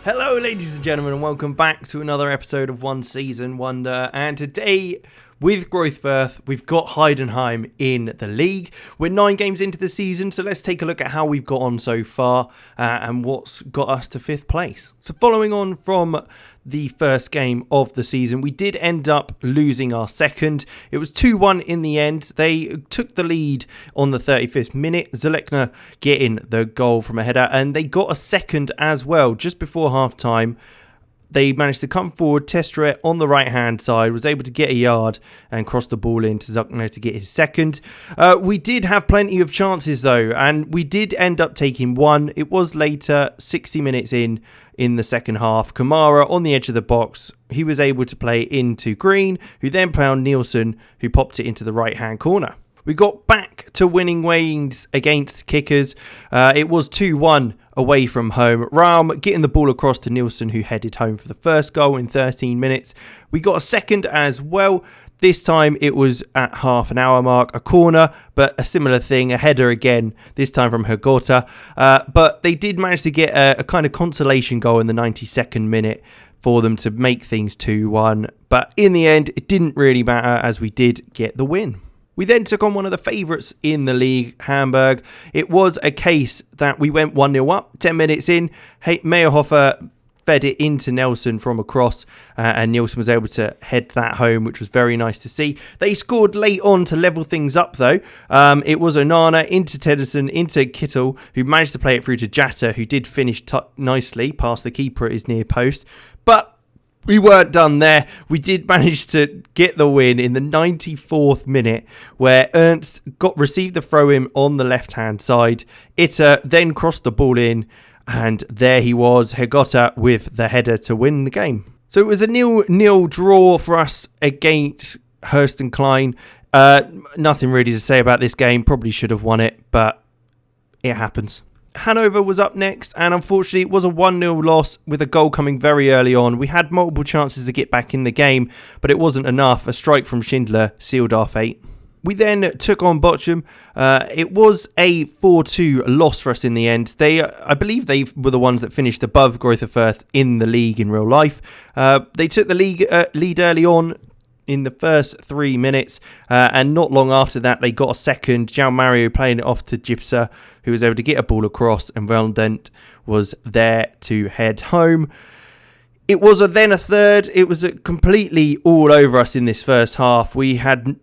Hello ladies and gentlemen, and welcome back to another episode of One Season Wonder. And today with Greuther, we've got Heidenheim in the league. We're 9 games into the season, so let's take a look at how we've got on so far and what's got us to 5th place. So following on from the first game of the season, we did end up losing our second. It was 2-1 in the end. They took the lead on the 35th minute, Zelekner getting the goal from a header, and they got a second as well just before half time. They managed to come forward, Testere on the right-hand side, was able to get a yard and cross the ball into Zelekner to get his second. We did have plenty of chances though, and we did end up taking one. It was later, 60 minutes in the second half. Kamara on the edge of the box, he was able to play into Green, who then found Nielsen, who popped it into the right-hand corner. We got back to winning ways against kickers. It was 2-1 away from home. Raum getting the ball across to Nielsen, who headed home for the first goal in 13 minutes. We got a second as well. This time it was at half an hour mark, a corner, but a similar thing, a header again, this time from Greuther. But they did manage to get a kind of consolation goal in the 92nd minute for them to make things 2-1. But in the end, it didn't really matter as we did get the win. We then took on one of the favourites in the league, Hamburg. It was a case that we went 1-0 up, 10 minutes in. Meyerhofer fed it into Nelson from a cross, and Nielsen was able to head that home, which was very nice to see. They scored late on to level things up, though. It was Onana into Tedderson, into Kittel, who managed to play it through to Jatta, who did finish nicely past the keeper at his near post. But we weren't done there. We did manage to get the win in the 94th minute, where Ernst received the throw-in on the left-hand side. Itter then crossed the ball in, and there he was, Greuther with the header to win the game. So it was a 0-0 draw for us against Hurst and Klein. Nothing really to say about this game. Probably should have won it, but it happens. Hanover was up next, and unfortunately it was a 1-0 loss with a goal coming very early on. We had multiple chances to get back in the game, but it wasn't enough. A strike from Schindler sealed our fate. We then took on Bochum. It was a 4-2 loss for us in the end. I believe they were the ones that finished above Greuther Furth in the league in real life. They took the lead early on in the first 3 minutes, and not long after that they got a second. João Mario playing it off to Gipsa, who was able to get a ball across, and Roundup was there to head home. It was then a third. It was completely all over us in this first half. We had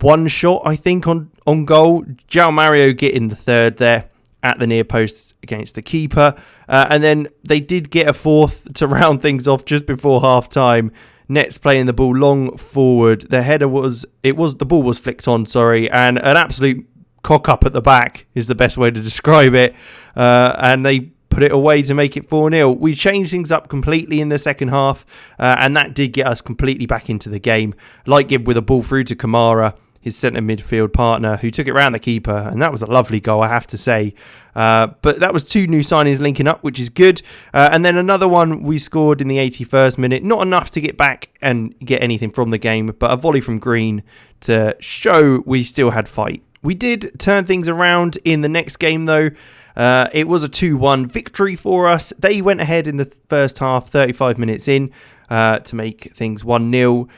one shot, I think, on goal. João Mario getting the third there at the near post against the keeper, and then they did get a fourth to round things off just before half time. Nets playing the ball long forward. The ball was flicked on, and an absolute cock up at the back is the best way to describe it. And they put it away to make it 4-0. We changed things up completely in the second half, and that did get us completely back into the game. Lightgib with a ball through to Kamara, his centre midfield partner, who took it round the keeper, and that was a lovely goal, I have to say. But that was 2 new signings linking up, which is good. And then another one we scored in the 81st minute. Not enough to get back and get anything from the game, but a volley from Green to show we still had fight. We did turn things around in the next game, though. It was a 2-1 victory for us. They went ahead in the first half, 35 minutes in, to make things 1-0.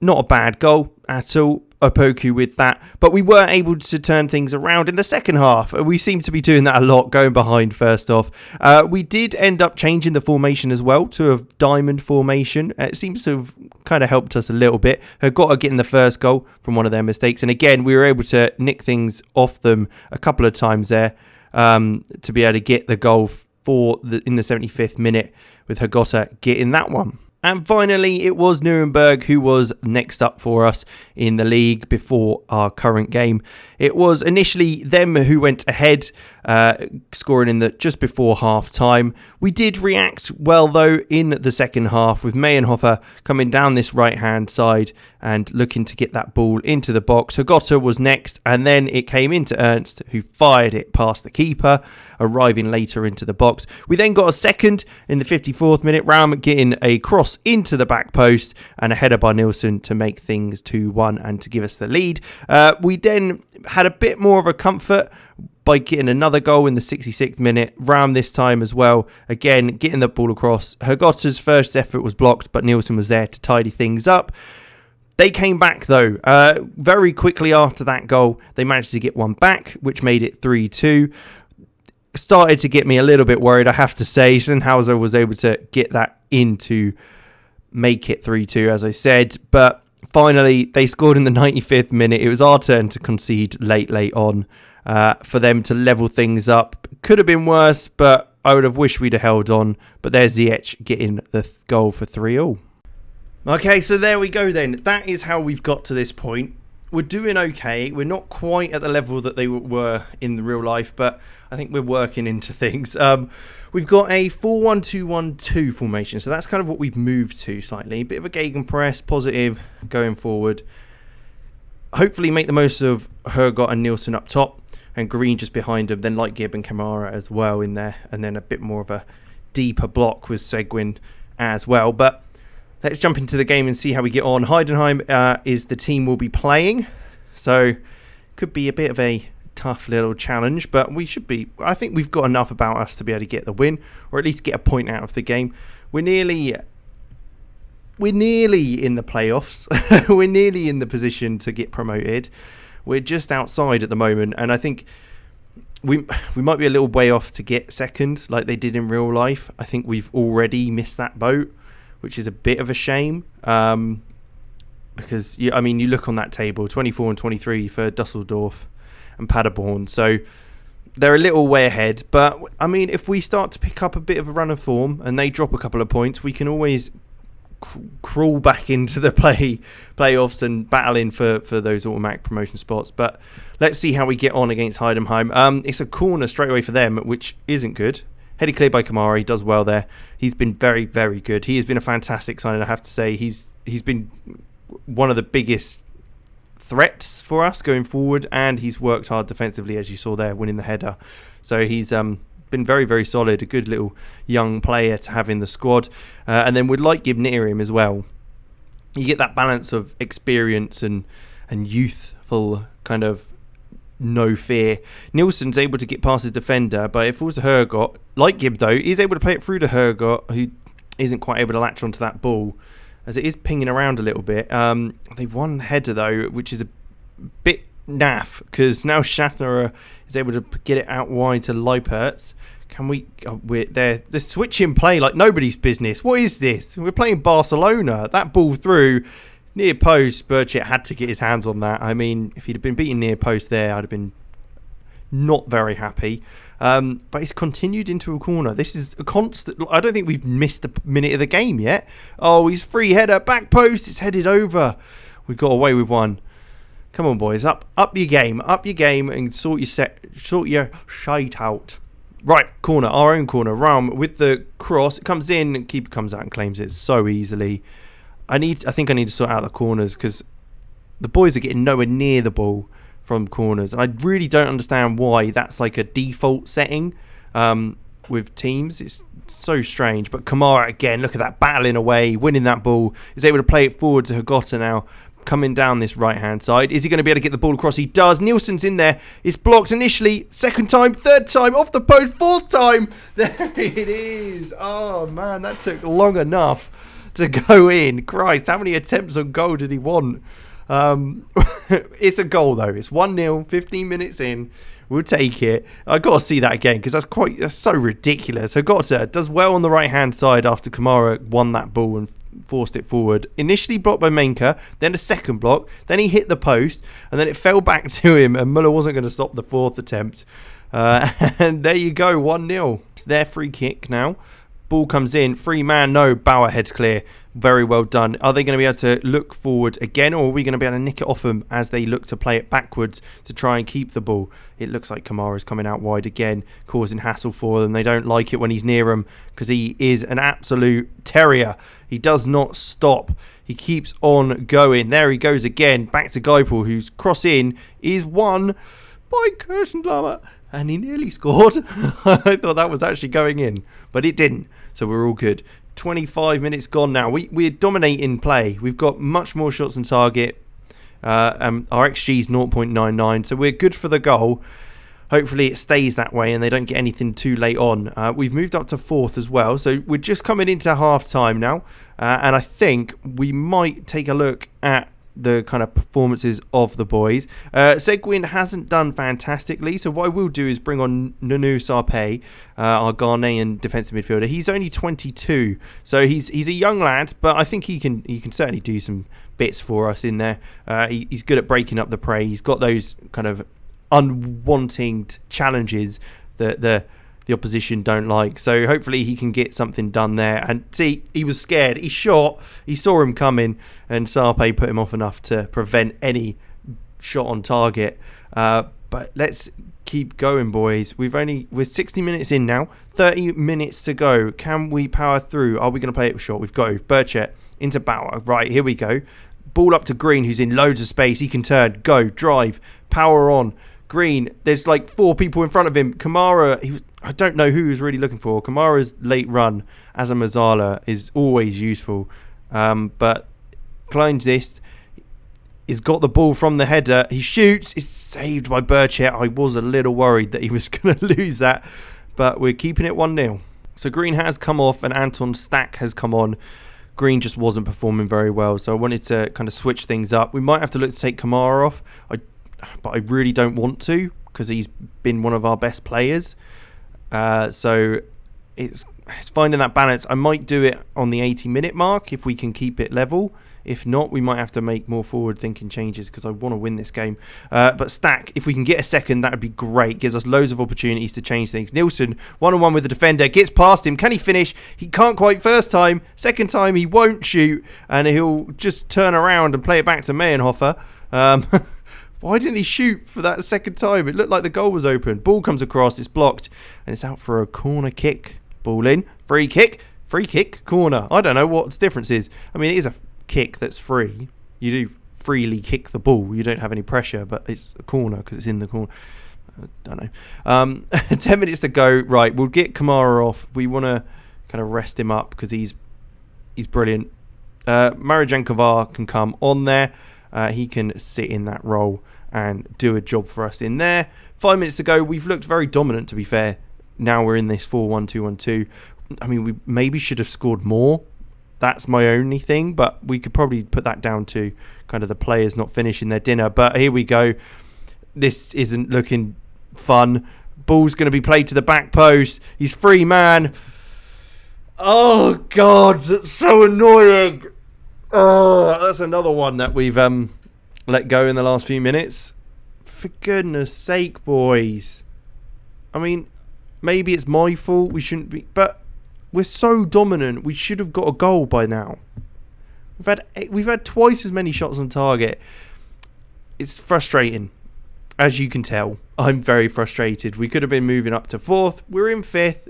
Not a bad goal at all. Opoku with that, but we were able to turn things around in the second half. We seem to be doing that a lot, going behind first off. We did end up changing the formation as well to a diamond formation. It seems to have kind of helped us a little bit. Greuther getting the first goal from one of their mistakes, and again we were able to nick things off them a couple of times there, to be able to get the goal in the 75th minute with Greuther getting that one. And finally, it was Nuremberg who was next up for us in the league before our current game. It was initially them who went ahead, scoring in just before half time. We did react well, though, in the second half, with Meyerhofer coming down this right-hand side and looking to get that ball into the box. Greuther was next, and then it came into Ernst, who fired it past the keeper, arriving later into the box. We then got a second in the 54th minute, Raum getting a cross into the back post and a header by Nielsen to make things 2-1 and to give us the lead. We then had a bit more of a comfort by getting another goal in the 66th minute. Ram this time as well. Again, getting the ball across. Hergotter's first effort was blocked, but Nielsen was there to tidy things up. They came back, though. Very quickly after that goal, they managed to get one back, which made it 3-2. Started to get me a little bit worried, I have to say. Schenhauser was able to get that in to make it 3-2, as I said. But finally, they scored in the 95th minute. It was our turn to concede late on for them to level things up. Could have been worse, but I would have wished we'd have held on. But there's Ziyech getting the goal for 3-3. Okay, so there we go then. That is how we've got to this point. We're doing okay. We're not quite at the level that they were in real life, but I think we're working into things. We've got a 4-1-2-1-2 formation, so that's kind of what we've moved to slightly. A bit of a gegenpress, positive, going forward. Hopefully make the most of Hergott and Nielsen up top, and Green just behind them, then Lightgibb and Kamara as well in there, and then a bit more of a deeper block with Seguin as well. But let's jump into the game and see how we get on. Heidenheim is the team we'll be playing. So could be a bit of a tough little challenge, but we should be. I think we've got enough about us to be able to get the win, or at least get a point out of the game. We're nearly in the playoffs. We're nearly in the position to get promoted. We're just outside at the moment, and I think we might be a little way off to get second like they did in real life. I think we've already missed that boat, which is a bit of a shame, because you look on that table, 24 and 23 for Dusseldorf and Paderborn, so they're a little way ahead. But I mean, if we start to pick up a bit of a run of form and they drop a couple of points, we can always crawl back into the playoffs and battle in for those automatic promotion spots. But let's see how we get on against Heidenheim. It's a corner straight away for them, which isn't good. Headed clear by Kamara. He does well there. He's been very, very good. He has been a fantastic signing, I have to say. He's been one of the biggest threats for us going forward, and he's worked hard defensively, as you saw there, winning the header. So he's been very, very solid. A good little young player to have in the squad. And then we'd like give near him as well. You get that balance of experience and youthful kind of no fear. Nielsen's able to get past his defender, but if it was Hergott, like Gibb though, he's able to play it through to Hergott, who isn't quite able to latch onto that ball, as it is pinging around a little bit. They've won the header though, which is a bit naff, because now Schaffner is able to get it out wide to Leipertz. Can we? They're switching play like nobody's business. What is this? We're playing Barcelona. That ball through near post, Burchett had to get his hands on that. I mean, if he'd have been beaten near post there, I'd have been not very happy. But he's continued into a corner. This is a constant. I don't think we've missed a minute of the game yet. Oh, he's free header, back post. It's headed over. We got away with one. Come on, boys, up your game, and sort your shite out. Right, corner, our own corner. Ram with the cross. It comes in, and keeper comes out and claims it so easily. I think I need to sort out the corners, because the boys are getting nowhere near the ball from corners, and I really don't understand why that's like a default setting with teams. It's so strange. But Kamara again, look at that, battling away, winning that ball, is able to play it forward to Hergott now, coming down this right hand side. Is he going to be able to get the ball across? He does. Nielsen's in there. It's blocked initially, second time, third time, off the post, fourth time. There it is. Oh man, that took long enough to go in. Christ, how many attempts on goal did he want? It's a goal though. It's 1-0, 15 minutes in. We'll take it. I got to see that again, because that's so ridiculous. Hergott does well on the right hand side after Kamara won that ball and forced it forward. Initially blocked by Menke, then a second block, then he hit the post, and then it fell back to him, and Muller wasn't going to stop the fourth attempt. And there you go, 1-0. It's their free kick now. Ball comes in, free man, no, Bauer heads clear. Very well done. Are they going to be able to look forward again, or are we going to be able to nick it off them as they look to play it backwards to try and keep the ball? It looks like Kamara's coming out wide again, causing hassle for them. They don't like it when he's near them, because he is an absolute terrier. He does not stop. He keeps on going. There he goes again, back to Geipel, whose cross in is won by Kirschenblammer. And he nearly scored. I thought that was actually going in, but it didn't. So we're all good. 25 minutes gone now. We're dominating play. We've got much more shots on target. Our XG is 0.99, so we're good for the goal. hopefully it stays that way and they don't get anything too late on. We've moved up to 4th as well, so we're just coming into half time now, and I think we might take a look at the kind of performances of the boys. Seguin hasn't done fantastically, so what I will do is bring on Nunu Sarpei, our Ghanaian defensive midfielder. He's only 22, so he's a young lad, but I think he can certainly do some bits for us in there. He's good at breaking up the prey. He's got those kind of unwanted challenges that the opposition don't like, so hopefully he can get something done there. And see, he was scared, he shot, he saw him coming, and Sarpei put him off enough to prevent any shot on target. But let's keep going, boys. We're 60 minutes in now, 30 minutes to go. Can we power through? Are we going to play it short? We've got Burchett into Bauer. Right, here we go. Ball up to Green, who's in loads of space. He can turn, go, drive, power on. Green, there's like 4 people in front of him. Kamara, I don't know who he was really looking for. Kamara's late run as a Mazzala is always useful. But Kleinzist has got the ball from the header. He shoots. It's saved by Burchett. I was a little worried that he was going to lose that. But we're keeping it 1-0. So Green has come off and Anton Stack has come on. Green just wasn't performing very well. So I wanted to kind of switch things up. We might have to look to take Kamara off. But I really don't want to because he's been one of our best players. So it's finding that balance. I might do it on the 80-minute mark if we can keep it level. If not, we might have to make more forward-thinking changes because I want to win this game. But Stack, if we can get a second, that would be great. Gives us loads of opportunities to change things. Nielsen, one-on-one with the defender, gets past him. Can he finish? He can't quite first time. Second time, he won't shoot. And he'll just turn around and play it back to Meyerhofer. Why didn't he shoot for that second time? It looked like the goal was open. Ball comes across, it's blocked, and it's out for a corner kick. Ball in, free kick, corner. I don't know what the difference is. I mean, it is a kick that's free. You do freely kick the ball. You don't have any pressure, but it's a corner because it's in the corner. I don't know. 10 minutes to go. Right, we'll get Kamara off. We want to kind of rest him up because he's brilliant. Marijan Kovar can come on there. He can sit in that role and do a job for us in there. 5 minutes to go. We've looked very dominant, to be fair. Now we're in this 4-1-2-1-2. I mean, we maybe should have scored more. That's my only thing, but we could probably put that down to kind of the players not finishing their dinner. But here we go. This isn't looking fun. Ball's going to be played to the back post. He's free man. Oh, God, that's so annoying. Oh, that's another one that we've let go in the last few minutes. For goodness sake, boys. I mean, maybe it's my fault. We shouldn't be, but we're so dominant. We should have got a goal by now. We've had twice as many shots on target. It's frustrating, as you can tell. I'm very frustrated. We could have been moving up to 4th. We're in 5th.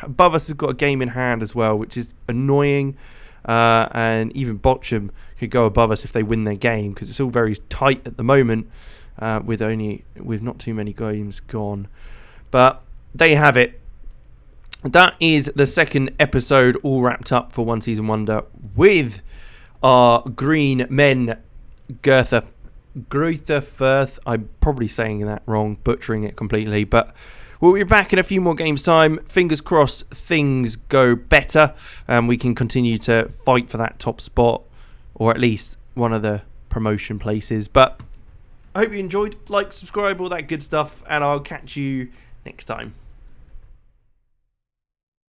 Above us has got a game in hand as well, which is annoying. And even Bochum could go above us if they win their game because it's all very tight at the moment with not too many games gone. But there you have it. That is the second episode all wrapped up for One Season Wonder with our green men, Greuther Furth. I'm probably saying that wrong, butchering it completely, but we'll be back in a few more games' time. Fingers crossed things go better and we can continue to fight for that top spot or at least one of the promotion places. But I hope you enjoyed. Like, subscribe, all that good stuff, and I'll catch you next time.